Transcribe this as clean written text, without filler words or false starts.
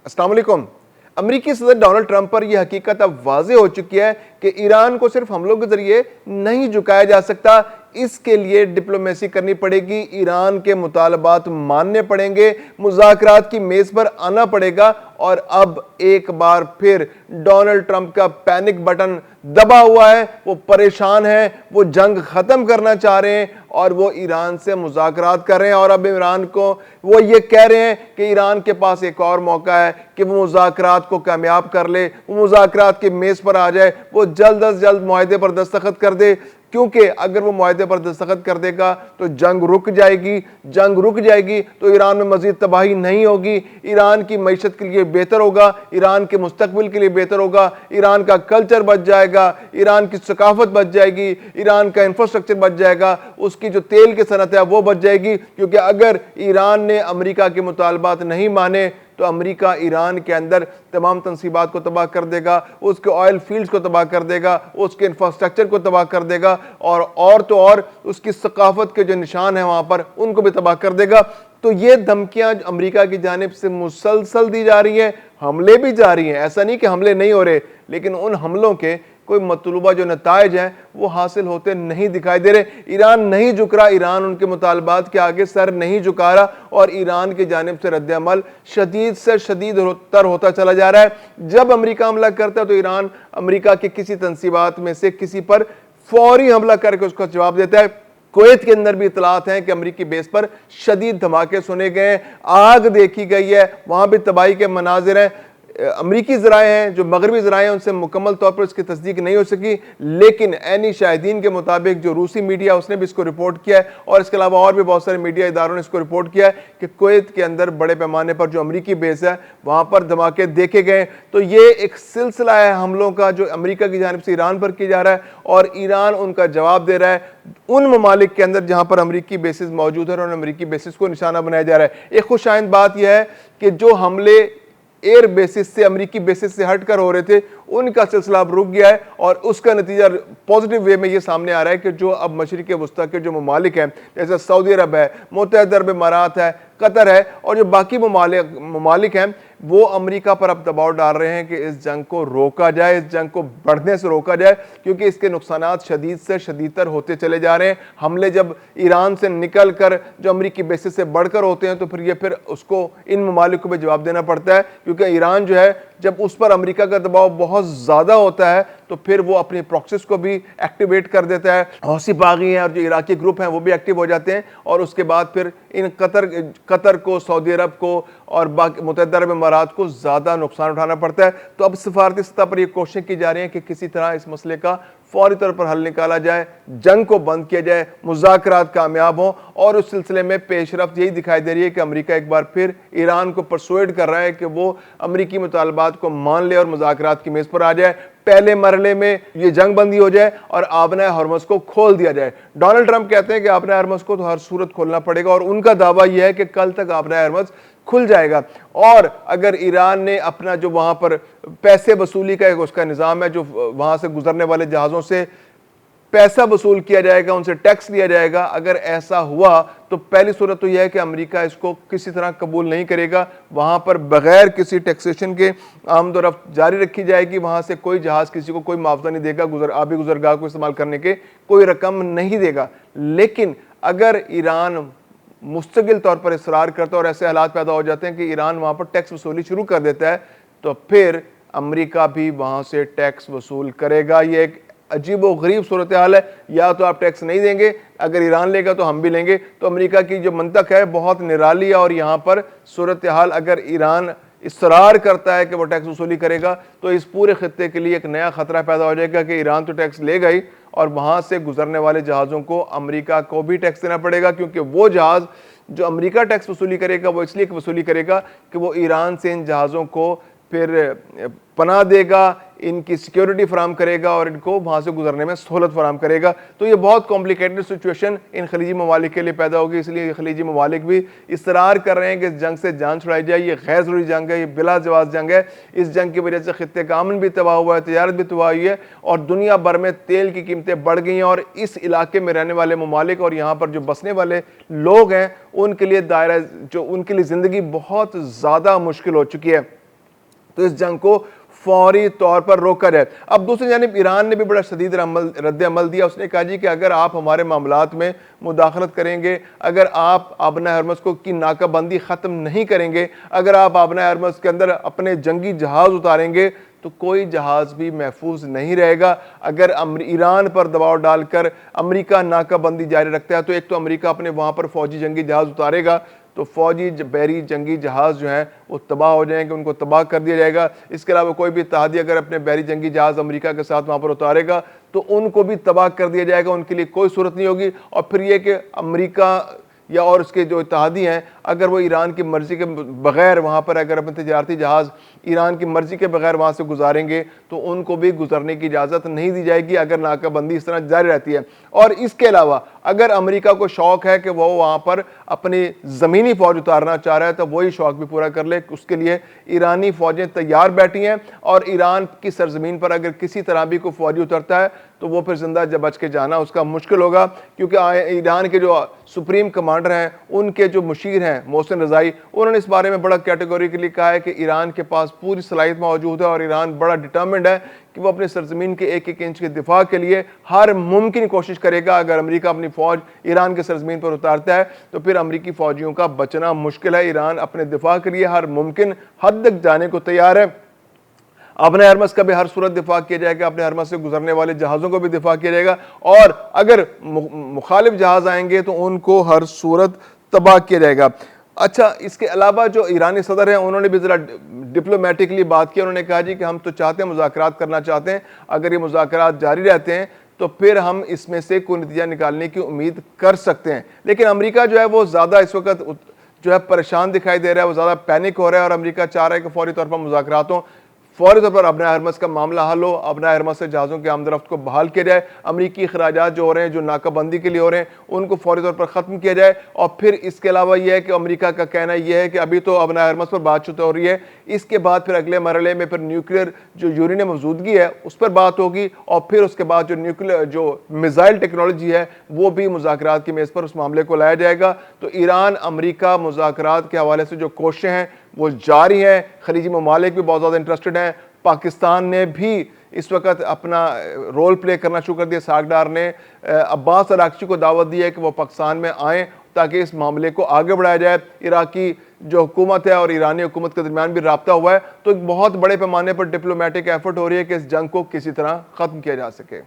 अस्सलाम वालेकुम। अमरीकी सदर डोनाल्ड ट्रंप पर यह हकीकत अब वाज़ेह हो चुकी है कि ईरान को सिर्फ हमलों के जरिए नहीं झुकाया जा सकता, इसके लिए डिप्लोमेसी करनी पड़ेगी, ईरान के मुतालबात मानने पड़ेंगे, मुज़ाकरात की मेज़ पर आना पड़ेगा। और अब एक बार फिर डोनाल्ड ट्रंप का पैनिक बटन दबा हुआ है, वो परेशान है, वो जंग ख़त्म करना चाह रहे हैं और वो ईरान से मुज़ाकरात कर रहे हैं। और अब ईरान को वो ये कह रहे हैं कि ईरान के पास एक और मौका है कि वो मुज़ाकरात को कामयाब कर ले, वो मुज़ाकरात की मेज़ पर आ जाए, वो जल्द अज जल्द मुआहदे पर दस्तखत कर दे, क्योंकि अगर वो मुआहदे पर दस्तखत कर देगा तो जंग रुक जाएगी। जंग रुक जाएगी तो ईरान में मजीद तबाही नहीं होगी, ईरान की मईशत के लिए बेहतर होगा, ईरान के मुस्तकबिल के लिए बेहतर होगा, ईरान का कल्चर बच जाएगा, ईरान की सकाफत बच जाएगी, ईरान का इंफ्रास्ट्रक्चर बच जाएगा, उसकी जो तेल की सनत है वो बच जाएगी। क्योंकि अगर ईरान ने अमेरिका के मुतालबात नहीं माने तो अमेरिका ईरान के अंदर तमाम तनसीबात को तबाह कर देगा, उसके ऑयल फील्ड्स को तबाह कर देगा, उसके इंफ्रास्ट्रक्चर को तबाह कर देगा और तो और उसकी सकाफत के जो निशान हैं वहां पर उनको भी तबाह कर देगा। तो ये धमकियां अमेरिका की जानिब से मुसलसल दी जा रही हैं, हमले भी जारी हैं, ऐसा नहीं कि हमले नहीं हो रहे, लेकिन उन हमलों के कोई मतलूबा जो नताइज हैं वो हासिल होते नहीं दिखाई दे रहे। ईरान नहीं झुक रहा, ईरान उनके मुतालबात के आगे सर नहीं झुका रहा और ईरान की जानिब से रद्द-ए-अमल शदीद से शदीद तर होता चला जा रहा है। जब अमेरिका हमला करता है तो ईरान अमेरिका की किसी तनसीबात में से किसी पर फौरी हमला करके उसका जवाब देता है। कुवैत के अंदर भी इतलात हैं कि अमरीकी बेस पर शदीद धमाके सुने गए, आग देखी गई है, वहां भी तबाही के मनाजिर हैं। अमरीकी ज़राए हैं, जो मगरबी ज़राए हैं, उनसे मुकम्मल तौर पर इसकी तस्दीक नहीं हो सकी, लेकिन ऐनी शाहिदीन के मुताबिक जो रूसी मीडिया उसने भी इसको रिपोर्ट किया है और इसके अलावा और भी बहुत सारे मीडिया इदारों ने इसको रिपोर्ट किया है कि कुवैत के अंदर बड़े पैमाने पर जो अमरीकी बेस है वहाँ पर धमाके देखे गए। तो ये एक सिलसिला है हमलों का जो अमरीका की जानिब से ईरान पर किया जा रहा है और ईरान उनका जवाब दे रहा है उन ममालिक के अंदर जहाँ पर अमरीकी बेसिस मौजूद है और उन अमरीकी बेसिस को निशाना बनाया जा रहा है। एक खुशाइंद बात यह है कि जो हमले एयर बेसिस से अमरीकी बेसिस से हटकर हो रहे थे उनका सिलसिला अब रुक गया है और उसका नतीजा पॉजिटिव वे में ये सामने आ रहा है कि जो अब मशरिक़ वस्ता के जो ममालिक हैं जैसे सऊदी अरब है, मुत्तहिदा अरब इमारात है, कतर है और जो बाकी ममालिक हैं वो अमेरिका पर अब दबाव डाल रहे हैं कि इस जंग को रोका जाए, इस जंग को बढ़ने से रोका जाए, क्योंकि इसके नुकसानात शदीद से शदीदतर होते चले जा रहे हैं। हमले जब ईरान से निकल कर जो अमरीकी बेसिस से बढ़कर होते हैं तो फिर उसको इन ममालिक को भी जवाब देना पड़ता है, क्योंकि ईरान जो है जब उस पर अमेरिका का दबाव बहुत ज़्यादा होता है तो फिर वो अपनी प्रॉक्सीज को भी एक्टिवेट कर देता है। हौसी बागी हैं और जो इराकी ग्रुप हैं वो भी एक्टिव हो जाते हैं और उसके बाद फिर इन कतर को, सऊदी अरब को और बाकी मुत्तहिदा अरब इमारात को ज़्यादा नुकसान उठाना पड़ता है। तो अब सिफारती सतह पर यह कोशिश की जा रही है कि किसी तरह इस मसले का फौरी तौर पर हल निकाला जाए, जंग को बंद किया जाए, मुज़ाकरात कामयाब हों। और उस सिलसिले में पेशरफ्त यही दिखाई दे रही है कि अमेरिका एक बार फिर ईरान को परसुएड कर रहा है कि वो अमरीकी मुतालबात को मान ले और मुज़ाकरात की मेज़ पर आ जाए, पहले मरहले में ये जंग बंदी हो जाए और आबना हरमस को खोल दिया जाए। डोनाल्ड ट्रंप कहते हैं कि आबना हरमस को तो हर सूरत खोलना पड़ेगा और उनका दावा यह है कि कल तक आबना हरमस खुल जाएगा। और अगर ईरान ने अपना जो वहां पर पैसे वसूली का एक उसका निज़ाम है, जो वहां से गुजरने वाले जहाज़ों से पैसा वसूल किया जाएगा, उनसे टैक्स लिया जाएगा, अगर ऐसा हुआ तो पहली सूरत तो यह है कि अमेरिका इसको किसी तरह कबूल नहीं करेगा। वहां पर बगैर किसी टैक्सेशन के आमदोरफ्त जारी रखी जाएगी, वहां से कोई जहाज किसी को कोई मुआवजा नहीं देगा, आबी गुजरगाह को इस्तेमाल करने के कोई रकम नहीं देगा। लेकिन अगर ईरान मुस्तकिल तौर पर इसरार करता है और ऐसे हालात पैदा हो जाते हैं कि ईरान वहां पर टैक्स वसूली शुरू कर देता है तो फिर अमेरिका भी वहां से टैक्स वसूल करेगा। ये एक अजीब व गरीब सूरत हाल है, या तो आप टैक्स नहीं देंगे, अगर ईरान लेगा तो हम भी लेंगे। तो अमेरिका की जो मंतक है बहुत निराली है और यहाँ पर सूरत हाल अगर ईरान इसरार करता है कि वो टैक्स वसूली करेगा तो इस पूरे खत्ते के लिए एक नया खतरा पैदा हो जाएगा कि ईरान तो टैक्स लेगा ही और वहाँ से गुजरने वाले जहाज़ों को अमेरिका को भी टैक्स देना पड़ेगा, क्योंकि वो जहाज़ जो अमेरिका टैक्स वसूली करेगा वो इसलिए वसूली करेगा कि वो ईरान से इन जहाज़ों को फिर पनाह देगा, इनकी सिक्योरिटी फराम करेगा और इनको वहाँ से गुजरने में सहूलत फराम करेगा। तो ये बहुत कॉम्प्लिकेटेड सिचुएशन इन खलीजी ममालिक के लिए पैदा होगी, इसलिए खलीजी ममालिक भी इसरार कर रहे हैं कि इस जंग से जान छुड़ाई जाए। ये गैर ज़रूरी जंग है, ये बिला जवाब जंग है। इस जंग की वजह से खित्ते का अमन भी तबाह हुआ है, तजारत भी तबाह हुई है और दुनिया भर में तेल की कीमतें बढ़ गई हैं और इस इलाके में रहने वाले ममालिक और यहाँ पर जो बसने वाले लोग हैं उनके लिए दायरा जो उनके लिए ज़िंदगी बहुत ज़्यादा मुश्किल हो चुकी है। तो इस जंग को फौरी तौर पर रोका जाए। अब दूसरी जानिब ईरान ने भी बड़ा शदीद रद्द अमल दिया। उसने कहा जी कि अगर आप हमारे मामलात में मुदाखलत करेंगे, अगर आप आबना हरमस को की नाकाबंदी ख़त्म नहीं करेंगे, अगर आप आबना हरमस के अंदर अपने जंगी जहाज़ उतारेंगे तो कोई जहाज़ भी महफूज नहीं रहेगा। अगर ईरान पर दबाव डालकर अमेरिका नाकाबंदी जारी रखता है तो एक तो अमेरिका अपने वहाँ पर फौजी जंगी जहाज़ उतारेगा तो फौजी बहरी जंगी जहाज़ जो हैं वो तबाह हो जाएंगे, उनको तबाह कर दिया जाएगा। इसके अलावा कोई भी इत्तेहादी अगर अपने बहरी जंगी जहाज़ अमेरिका के साथ वहाँ पर उतारेगा तो उनको भी तबाह कर दिया जाएगा, उनके लिए कोई सूरत नहीं होगी। और फिर ये कि अमेरिका या और उसके जो इत्तेहादी हैं अगर वो ईरान की मर्ज़ी के बग़ैर वहाँ पर अगर अपने तजारती जहाज़ ईरान की मर्ज़ी के बग़ैर वहाँ से गुजारेंगे तो उनको भी गुजरने की इजाज़त नहीं दी जाएगी अगर नाकाबंदी इस तरह जारी रहती है। और इसके अलावा अगर अमेरिका को शौक़ है कि वो वहाँ पर अपनी ज़मीनी फ़ौज उतारना चाह रहा है तो वही शौक़ भी पूरा कर ले। उसके लिए ईरानी फ़ौजें तैयार बैठी हैं और ईरान की सरज़मीन पर अगर किसी तरह भी कोई फ़ौजी उतरता है तो वो फिर जिंदा जब बच के जाना उसका मुश्किल होगा, क्योंकि ईरान के जो सुप्रीम कमांडर हैं उनके जो मुशीर हैं मोहसिन रज़ाई, उन्होंने इस बारे में बड़ा कैटेगोरिकली कहा है कि ईरान के पास पूरी सलाहियत मौजूद है और ईरान बड़ा डिटर्मिंड है कि वो अपनी सरजमीन के एक एक इंच के दिफा के लिए हर मुमकिन कोशिश करेगा। अगर अमेरिका अपनी फ़ौज ईरान के सरजमीन पर उतारता है तो फिर अमेरिकी फ़ौजियों का बचना मुश्किल है। ईरान अपने दिफा के लिए हर मुमकिन हद तक जाने को तैयार है। अपने हरमस का भी हर सूरत दिफा किया जाएगा, अपने हरमस से गुजरने वाले जहाज़ों को भी दिफा किया जाएगा और अगर मुखालिफ जहाज़ आएंगे तो उनको हर सूरत तबाह किया जाएगा। अच्छा, इसके अलावा जो ईरानी सदर हैं उन्होंने भी ज़रा डिप्लोमेटिकली बात की। उन्होंने कहा जी कि हम तो चाहते हैं, मुज़ाकरात करना चाहते हैं, अगर ये मुज़ाकरात जारी रहते हैं तो फिर हम इसमें से कोई नतीजा निकालने की उम्मीद कर सकते हैं। लेकिन अमेरिका जो है वो ज़्यादा इस वक्त जो है परेशान दिखाई दे रहा है, वो ज़्यादा पैनिक हो रहा है और अमेरिका चाह रहा है कि फौरी तौर पर मुज़ाकरात हों, फौरी तौर पर अपना हरमस का मामला हल हो, अपना हरमस से जहाज़ों के आमदरफ्त को बहाल किया जाए, अमरीकी अखराजात जो हो रहे हैं, जो नाकाबंदी के लिए हो रहे हैं, उनको फौरी तौर पर ख़त्म किया जाए। और फिर इसके अलावा यह है कि अमरीका का कहना यह है कि अभी तो अपना हरमस पर बातचीत हो रही है, इसके बाद फिर अगले मरहले में फिर न्यूक्लियर जो यूरेनियम मौजूदगी है उस पर बात होगी और फिर उसके बाद जो न्यूक्लियर जो मिसाइल टेक्नोलॉजी है वो भी मुज़ाकरात की मेज़ पर उस मामले को लाया जाएगा। तो ईरान अमरीका मुज़ाकरात के हवाले से जो कोशिशें हैं वो जारी हैं। खलीजी ममालिक भी बहुत ज़्यादा इंटरेस्टेड हैं। पाकिस्तान ने भी इस वक्त अपना रोल प्ले करना शुरू कर दिया। सागडार ने अब्बास अराक्ची को दावत दी है कि वो पाकिस्तान में आएँ ताकि इस मामले को आगे बढ़ाया जाए। इराकी जो हुकूमत है और ईरानी हुकूमत के दरमियान भी राब्ता हुआ है, तो एक बहुत बड़े पैमाने पर डिप्लोमेटिक एफर्ट हो रही है कि इस जंग को किसी तरह ख़त्म किया जा सके।